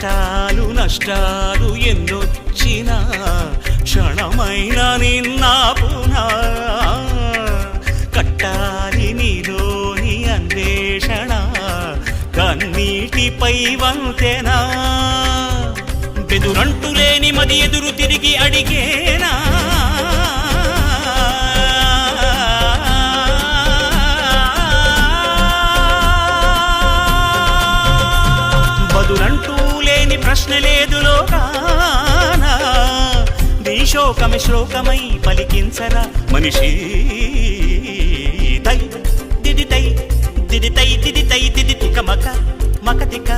కష్టాలు నష్టాలు ఎన్నొచ్చినా క్షణమైన నిన్నాపునా కట్టాలి నీలోని అన్వేషణ కన్నీటిపై వంతెనా బెదురంటూ లేని మది ఎదురు తిరిగి అడిగేనా బదులంటూ లేని ప్రశ్న లేదు లోకాన నీ శోకమే శ్లోకమై పలికించరా మనిషి తై దిది తై దిది తై దిది తై దిది తిక మక మక తిక